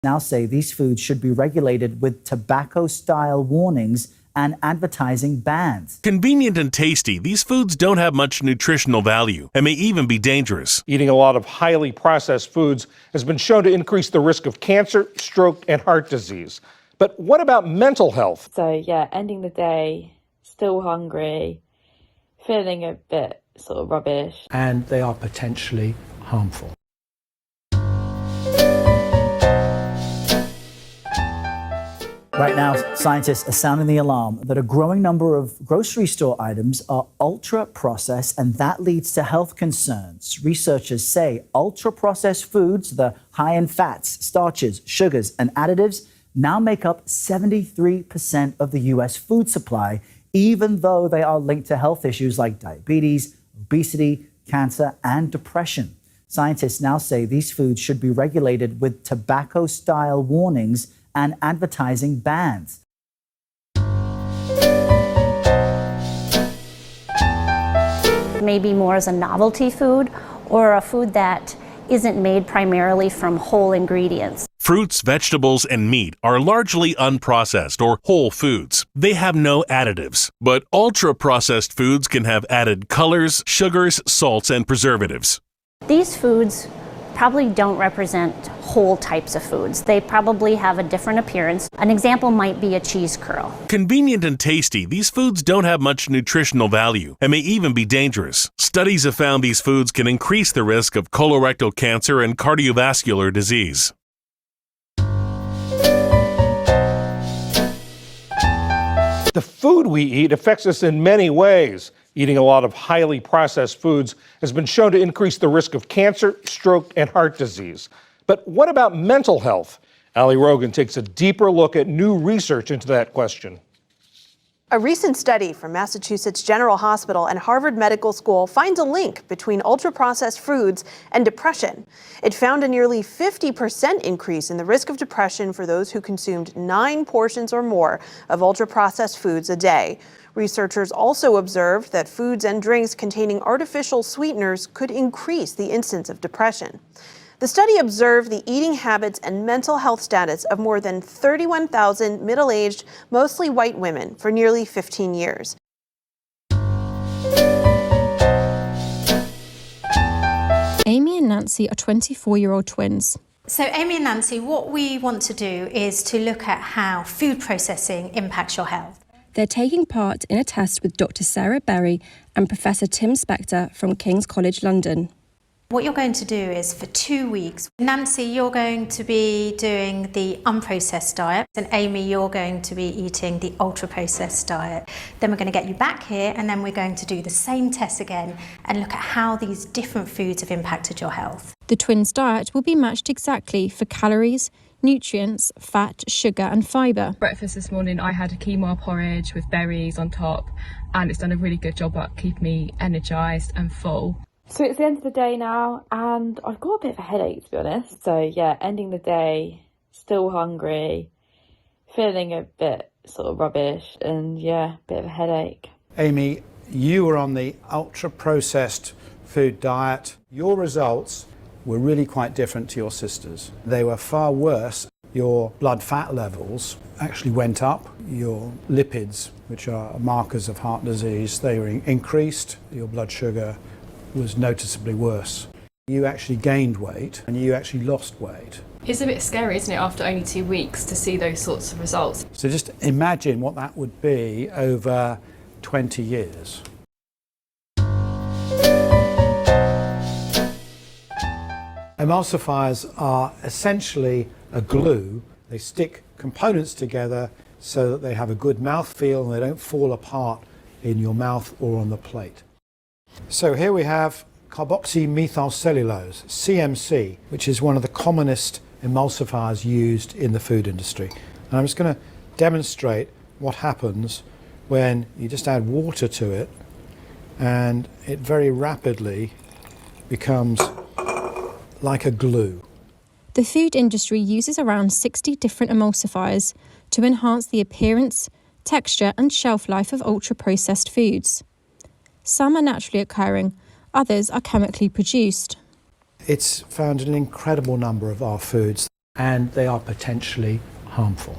now say these foods should be regulated with tobacco-style warnings and advertising bans. Convenient and tasty, these foods don't have much nutritional value and may even be dangerous. Eating a lot of highly processed foods has been shown to increase the risk of cancer, stroke, and heart disease. But what about mental health? So yeah, ending the day, still hungry, feeling a bit sort of rubbish. And they are potentially harmful. Right now, scientists are sounding the alarm that a growing number of grocery store items are ultra-processed, and that leads to health concerns. Researchers say ultra-processed foods, the high in fats, starches, sugars, and additives, now make up 73% of the U.S. food supply, even though they are linked to health issues like diabetes, obesity, cancer, and depression. Scientists now say these foods should be regulated with tobacco-style warnings and advertising bans. Maybe more as a novelty food or a food that isn't made primarily from whole ingredients. Fruits, vegetables, and meat are largely unprocessed or whole foods. They have no additives. But ultra-processed foods can have added colors, sugars, salts, and preservatives. These foods probably don't represent whole types of foods. They probably have a different appearance. An example might be a cheese curl. Convenient and tasty, these foods don't have much nutritional value and may even be dangerous. Studies have found these foods can increase the risk of colorectal cancer and cardiovascular disease. The food we eat affects us in many ways. Eating a lot of highly processed foods has been shown to increase the risk of cancer, stroke, and heart disease. But what about mental health? Ali Rogan takes a deeper look at new research into that question. A recent study from Massachusetts General Hospital and Harvard Medical School finds a link between ultra-processed foods and depression. It found a nearly 50% increase in the risk of depression for those who consumed 9 portions or more of ultra-processed foods a day. Researchers also observed that foods and drinks containing artificial sweeteners could increase the incidence of depression. The study observed the eating habits and mental health status of more than 31,000 middle-aged, mostly white women for nearly 15 years. Amy and Nancy are 24-year-old twins. So Amy and Nancy, what we want to do is to look at how food processing impacts your health. They're taking part in a test with Dr. Sarah Berry and Professor Tim Spector from King's College London. What you're going to do is for 2 weeks, Nancy, you're going to be doing the unprocessed diet, and Amy, you're going to be eating the ultra-processed diet. Then we're going to get you back here, and then we're going to do the same test again and look at how these different foods have impacted your health. The twins' diet will be matched exactly for calories, nutrients, fat, sugar and fibre. Breakfast this morning I had a quinoa porridge with berries on top, and it's done a really good job at keeping me energised and full. So it's the end of the day now, and I've got a bit of a headache, to be honest. So yeah, ending the day, still hungry, feeling a bit sort of rubbish, and yeah, a bit of a headache. Amy, you were on the ultra-processed food diet. Your results were really quite different to your sisters. They were far worse. Your blood fat levels actually went up. Your lipids, which are markers of heart disease, they were increased. Your blood sugar was noticeably worse. You actually gained weight and you actually lost weight. It's a bit scary, isn't it, after only 2 weeks to see those sorts of results? So just imagine what that would be over 20 years. Emulsifiers are essentially a glue. They stick components together so that they have a good mouthfeel and they don't fall apart in your mouth or on the plate. So here we have carboxymethylcellulose, CMC, which is one of the commonest emulsifiers used in the food industry. And I'm just going to demonstrate what happens when you just add water to it, and it very rapidly becomes like a glue. The food industry uses around 60 different emulsifiers to enhance the appearance, texture and shelf life of ultra-processed foods. Some are naturally occurring, others are chemically produced. It's found in an incredible number of our foods. and they are potentially harmful.